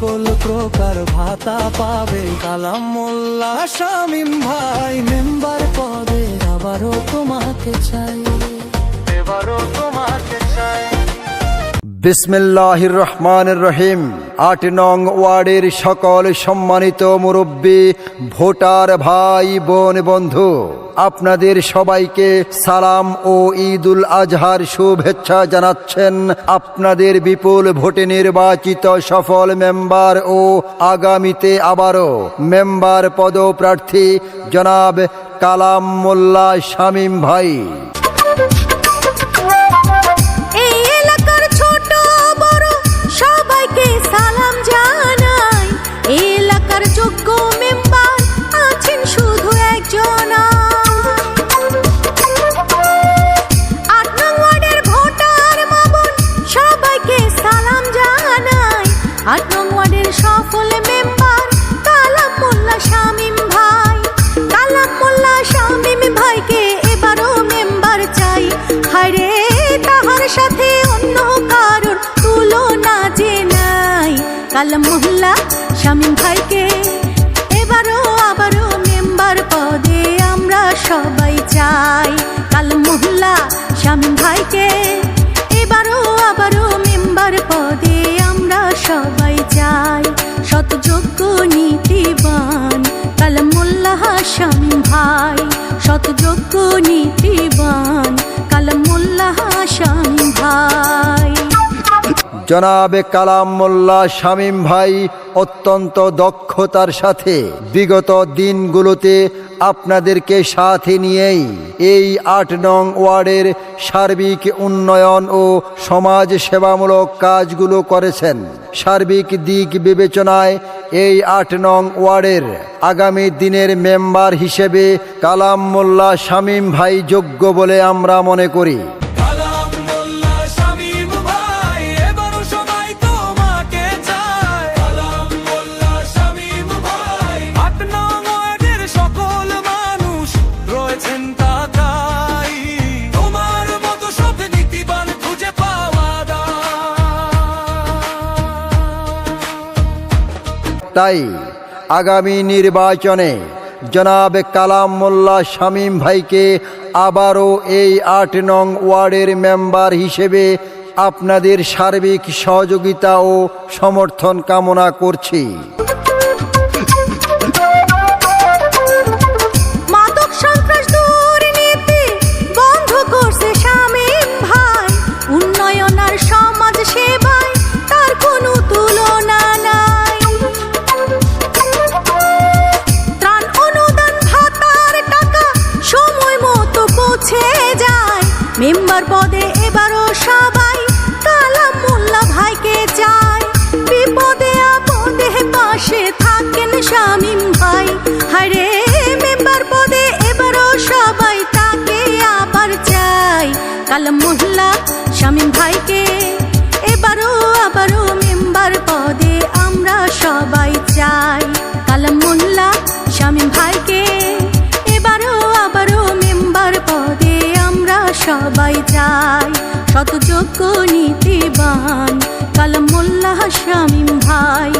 সকল প্রকার ভাতা পাবে। কালাম মোল্লা শামীম ভাই মেম্বার পদে আবারও তোমাকে চাই, এবারও তোমাকে চাই। বিসমিল্লাহির রহমানির রহিম। ৮ নং ওয়ার্ডের সকল সম্মানিত মুরব্বী, ভোটার ভাই বোন বন্ধু, আপনাদের সবাইকে সালাম ও ঈদুল আজহার শুভেচ্ছা জানাচ্ছেন আপনাদের বিপুল ভোটে নির্বাচিত সফল মেম্বার ও আগামীতে আবারও মেম্বার পদপ্রার্থী জনাব কালাম মোল্লা শামীম ভাই। সালাম জানাই, এলাকার যোগ্য মেম্বার আছেন শুধু একজন। ৮ নং ওয়ার্ডের ভোটার মাবন সবাইকে সালাম জানাই। ৮ নং ওয়ার্ডের সফল মেম্বার কালাম মোল্লা শামীম ভাই। কালাম মোল্লা শামীম ভাইকে এবারও মেম্বার চাই। হায়রে তাহার সাথে অন্য কারণ তুলনা যে নাই। কালাম মোল্লা শামীম ভাইকে এবারও আবারও মেম্বার পদে আমরা সবাই চাই। কালাম মোল্লা শামীম ভাইকে এবারও আবারও মেম্বার পদে আমরা সবাই চাই। সৎ যোগ্য নীতিবান কালাম মোল্লা শামীম ভাই, সৎ যোগ্য নীতিবান কালাম মোল্লা শামীম ভাই। জনাবে কালাম মোল্লা শামীম ভাই অত্যন্ত দক্ষতার সাথে বিগত দিনগুলোতে আপনাদেরকে সাথে নিয়েই এই ৮ নং ওয়ার্ডের সার্বিক উন্নয়ন ও সমাজ সেবামূলক কাজগুলো করেছেন। সার্বিক দিক বিবেচনায় এই ৮ নং ওয়ার্ডের আগামী দিনের মেম্বার হিসেবে কালাম মোল্লা শামীম ভাই যোগ্য বলে আমরা মনে করি। তাই আগামী নির্বাচনে জনাব কালাম মোল্লা শামীম ভাইকে আবারও এই ৮ নং ওয়ার্ডের মেম্বার হিসেবে আপনাদের সার্বিক সহযোগিতা ও সমর্থন কামনা করছি। মেম্বার পদে এবারও সবাই কালাম মোল্লা ভাইকে চাই। বিপদে আপদে পাশে থাকেন শামীম ভাই। হায়রে মেম্বার পদে এবারও সবাই তাকে আবার চাই। কালাম মোল্লা শামীম ভাইকে এবারও আবারও মেম্বার পদে আমরা সবাই চাই। কালাম মোল্লা শামীম ভাইকে এবারও আবারও মেম্বার পদে আমরা সবাই চাই। শত যোগ্য নীতিবান কালাম মোল্লা শামীম ভাই,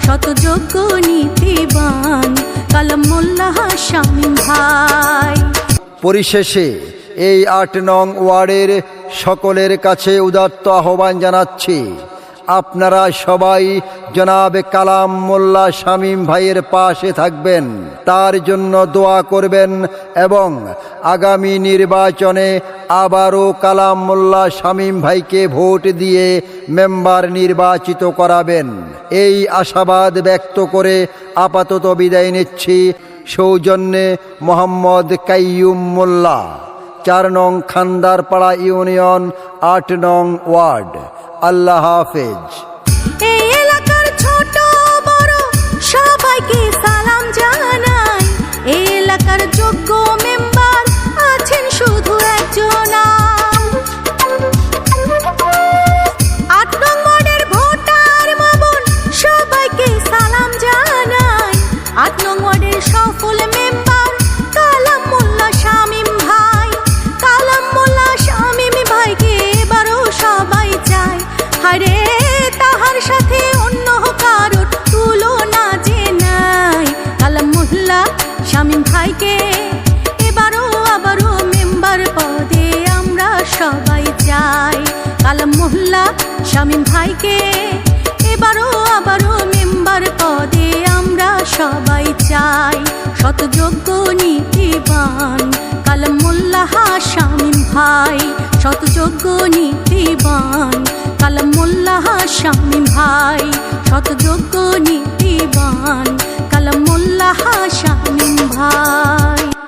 শত যোগ্য নীতিবান কালাম মোল্লা শামীম ভাই। পরিশেষে এই ৮ নং ওয়ার্ডের সকলের কাছে উদাত্ত আহ্বান জানাচ্ছি, আপনারা সবাই জনাবে কালাম মোল্লা শামীম ভাইয়ের পাশে থাকবেন, তার জন্য দোয়া করবেন এবং আগামী নির্বাচনে আবারও কালাম মোল্লা শামীম ভাইকে ভোট দিয়ে মেম্বার নির্বাচিত করাবেন। এই আশাবাদ ব্যক্ত করে আপাতত বিদায় নিচ্ছি। সৌজন্যে মোহাম্মদ কাইয়ুম মোল্লা, ৪ নং খান্দারপাড়া ইউনিয়ন, ৮ নং ওয়ার্ড। আল্লাহ হাফেজ। এই এলাকার ছোট বড় সবাইকে সালাম জানাই। এই এলাকার যোগ্য মেম্বার আছেন শুধু একজন। ৮ নং ওয়ার্ডের ভোটার মাবন সবাইকে সালাম জানাই। ৮ নং ওয়ার্ডের সফল মেম্বার কালাম মোল্লা শামীম ভাই। কালাম মোল্লা শামীম ভাইকে এবারও সবাই চায়। হায়রে ভাই, শতযোগ্য নীতিবান কালাম মোল্লা শামীম ভাই, শতযোগ্য নীতিবান কালাম মোল্লা শামীম ভাই।